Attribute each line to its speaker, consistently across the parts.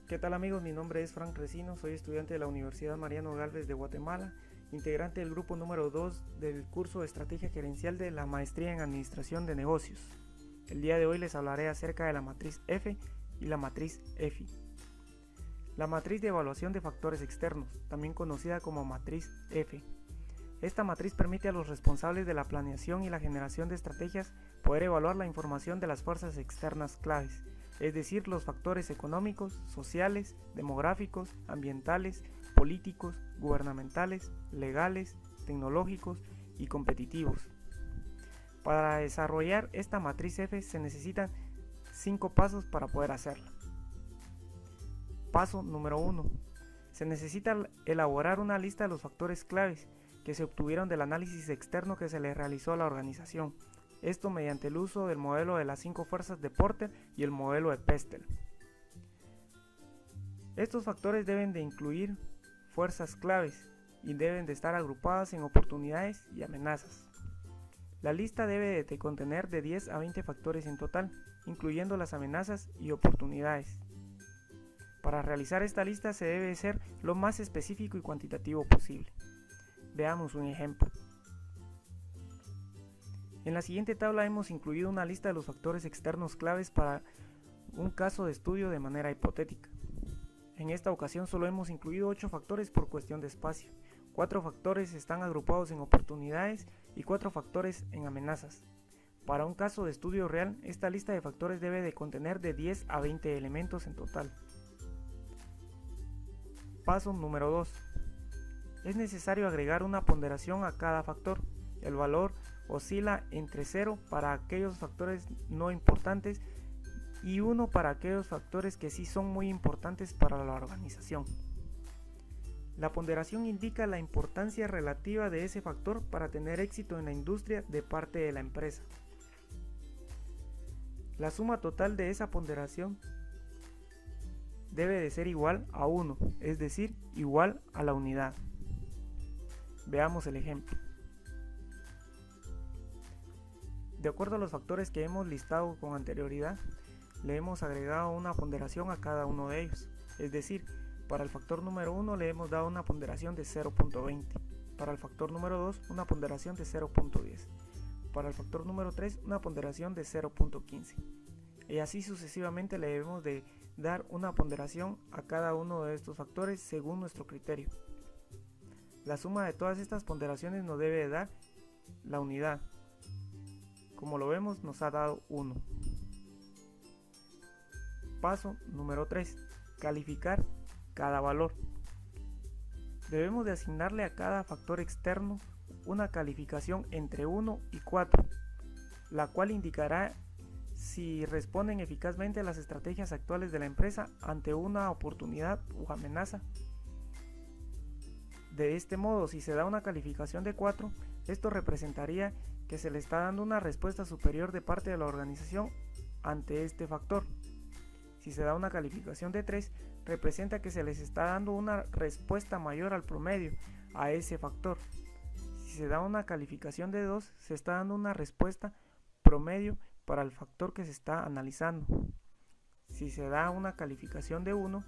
Speaker 1: ¿Qué tal amigos? Mi nombre es Frank Resino, soy estudiante de la Universidad Mariano Galvez de Guatemala, integrante del grupo número 2 del curso de Estrategia Gerencial de la Maestría en Administración de Negocios. El día de hoy les hablaré acerca de la matriz F y la matriz EFI. La matriz de evaluación de factores externos, también conocida como matriz F. Esta matriz permite a los responsables de la planeación y la generación de estrategias poder evaluar la información de las fuerzas externas claves, es decir, los factores económicos, sociales, demográficos, ambientales, políticos, gubernamentales, legales, tecnológicos y competitivos. Para desarrollar esta matriz F se necesitan 5 pasos para poder hacerla. Paso número 1. Se necesita elaborar una lista de los factores claves que se obtuvieron del análisis externo que se le realizó a la organización. Esto mediante el uso del modelo de las 5 fuerzas de Porter y el modelo de Pestel. Estos factores deben de incluir fuerzas claves y deben de estar agrupadas en oportunidades y amenazas. La lista debe de contener de 10 a 20 factores en total, incluyendo las amenazas y oportunidades. Para realizar esta lista se debe ser lo más específico y cuantitativo posible. Veamos un ejemplo. En la siguiente tabla hemos incluido una lista de los factores externos claves para un caso de estudio de manera hipotética. En esta ocasión solo hemos incluido 8 factores por cuestión de espacio. 4 factores están agrupados en oportunidades y 4 factores en amenazas. Para un caso de estudio real, esta lista de factores debe de contener de 10 a 20 elementos en total. Paso número 2. Es necesario agregar una ponderación a cada factor. El valor oscila entre 0 para aquellos factores no importantes y 1 para aquellos factores que sí son muy importantes para la organización. La ponderación indica la importancia relativa de ese factor para tener éxito en la industria de parte de la empresa. La suma total de esa ponderación debe de ser igual a 1, es decir, igual a la unidad. Veamos el ejemplo. De acuerdo a los factores que hemos listado con anterioridad, le hemos agregado una ponderación a cada uno de ellos. Es decir, para el factor número 1 le hemos dado una ponderación de 0.20, para el factor número 2 una ponderación de 0.10, para el factor número 3 una ponderación de 0.15. Y así sucesivamente le debemos de dar una ponderación a cada uno de estos factores según nuestro criterio. La suma de todas estas ponderaciones nos debe de dar la unidad. Como lo vemos, nos ha dado 1. Paso número 3. Calificar cada valor. Debemos de asignarle a cada factor externo una calificación entre 1 y 4, la cual indicará si responden eficazmente a las estrategias actuales de la empresa ante una oportunidad o amenaza. De este modo, si se da una calificación de 4, esto representaría que se le está dando una respuesta superior de parte de la organización ante este factor. Si se da una calificación de 3, representa que se les está dando una respuesta mayor al promedio a ese factor. Si se da una calificación de 2, se está dando una respuesta promedio para el factor que se está analizando. Si se da una calificación de 1,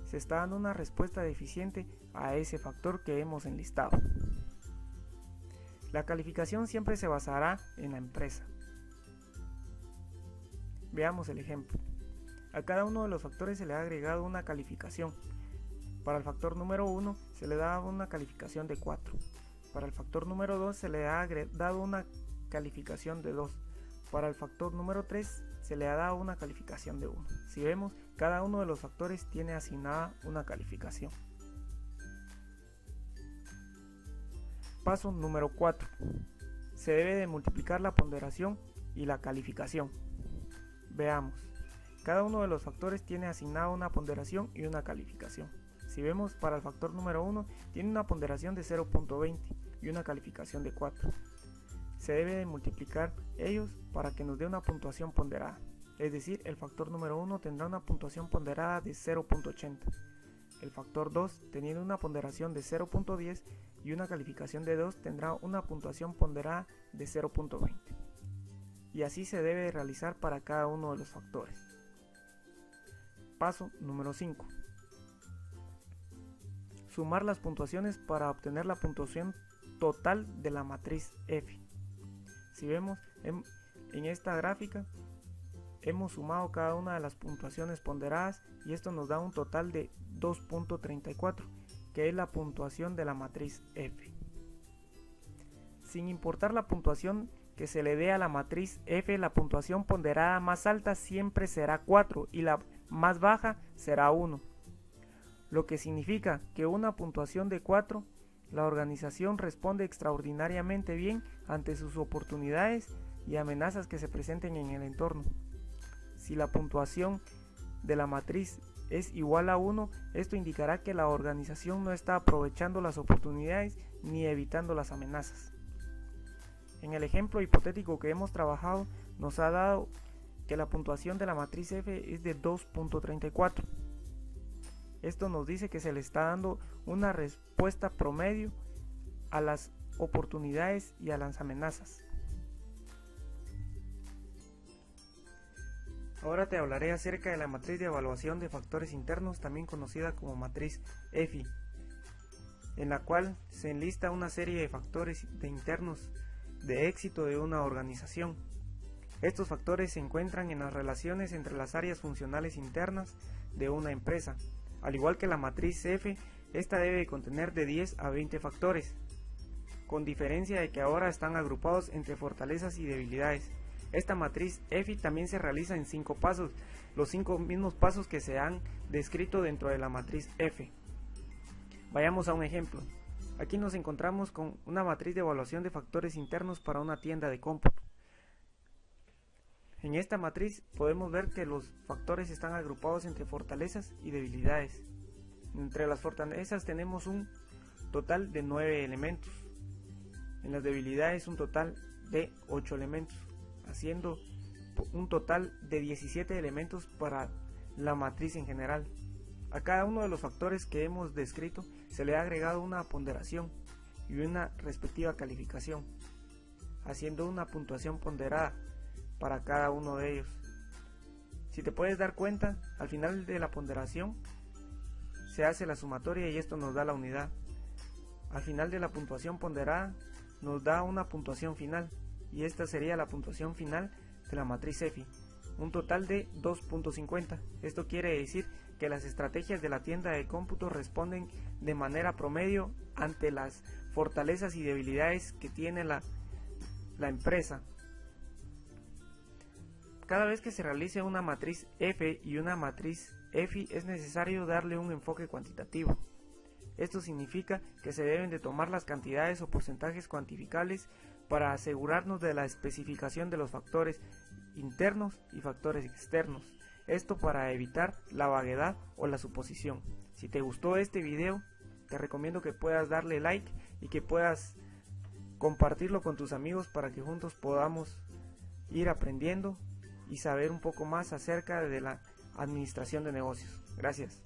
Speaker 1: se está dando una respuesta deficiente a ese factor que hemos enlistado. La calificación siempre se basará en la empresa. Veamos el ejemplo. A cada uno de los factores se le ha agregado una calificación. Para el factor número 1 se le da una calificación de 4. Para el factor número 2 se le ha dado una calificación de 2. Para el factor número 3 se le ha dado una calificación de 1. Si vemos, cada uno de los factores tiene asignada una calificación. Paso número 4. Se debe de multiplicar la ponderación y la calificación. Veamos. Cada uno de los factores tiene asignada una ponderación y una calificación. Si vemos, para el factor número 1 tiene una ponderación de 0.20 y una calificación de 4. Se debe de multiplicar ellos para que nos dé una puntuación ponderada. Es decir, el factor número 1 tendrá una puntuación ponderada de 0.80. El factor 2, teniendo una ponderación de 0.10 y una calificación de 2, tendrá una puntuación ponderada de 0.20. Y así se debe realizar para cada uno de los factores. Paso número 5. sumar las puntuaciones para obtener la puntuación total de la matriz F. Si vemos en esta gráfica, hemos sumado cada una de las puntuaciones ponderadas y esto nos da un total de 2.34, que es la puntuación de la matriz F. Sin importar la puntuación que se le dé a la matriz F, la puntuación ponderada más alta siempre será 4 y la más baja será 1, lo que significa que una puntuación de 4, la organización responde extraordinariamente bien ante sus oportunidades y amenazas que se presenten en el entorno. Si la puntuación de la matriz es igual a 1, esto indicará que la organización no está aprovechando las oportunidades ni evitando las amenazas. En el ejemplo hipotético que hemos trabajado, nos ha dado que la puntuación de la matriz F es de 2.34. Esto nos dice que se le está dando una respuesta promedio a las oportunidades y a las amenazas. Ahora te hablaré acerca de la matriz de evaluación de factores internos, también conocida como matriz EFI, en la cual se enlista una serie de factores internos de éxito de una organización. Estos factores se encuentran en las relaciones entre las áreas funcionales internas de una empresa. Al igual que la matriz F, esta debe contener de 10 a 20 factores, con diferencia de que ahora están agrupados entre fortalezas y debilidades. Esta matriz EFI también se realiza en 5 pasos, los 5 mismos pasos que se han descrito dentro de la matriz F. Vayamos a un ejemplo. Aquí nos encontramos con una matriz de evaluación de factores internos para una tienda de cómputo. En esta matriz podemos ver que los factores están agrupados entre fortalezas y debilidades. Entre las fortalezas tenemos un total de 9 elementos. En las debilidades un total de 8 elementos, haciendo un total de 17 elementos para la matriz en general. A cada uno de los factores que hemos descrito se le ha agregado una ponderación y una respectiva calificación, haciendo una puntuación ponderada para cada uno de ellos. Si te puedes dar cuenta, al final de la ponderación se hace la sumatoria y esto nos da la unidad. Al final de la puntuación ponderada nos da una puntuación final y esta sería la puntuación final de la matriz EFI, un total de 2.50. Esto quiere decir que las estrategias de la tienda de cómputo responden de manera promedio ante las fortalezas y debilidades que tiene la empresa. Cada vez que se realice una matriz F y una matriz EFI es necesario darle un enfoque cuantitativo. Esto significa que se deben de tomar las cantidades o porcentajes cuantificables para asegurarnos de la especificación de los factores internos y factores externos. Esto para evitar la vaguedad o la suposición. Si te gustó este video, te recomiendo que puedas darle like y que puedas compartirlo con tus amigos para que juntos podamos ir aprendiendo y saber un poco más acerca de la administración de negocios. Gracias.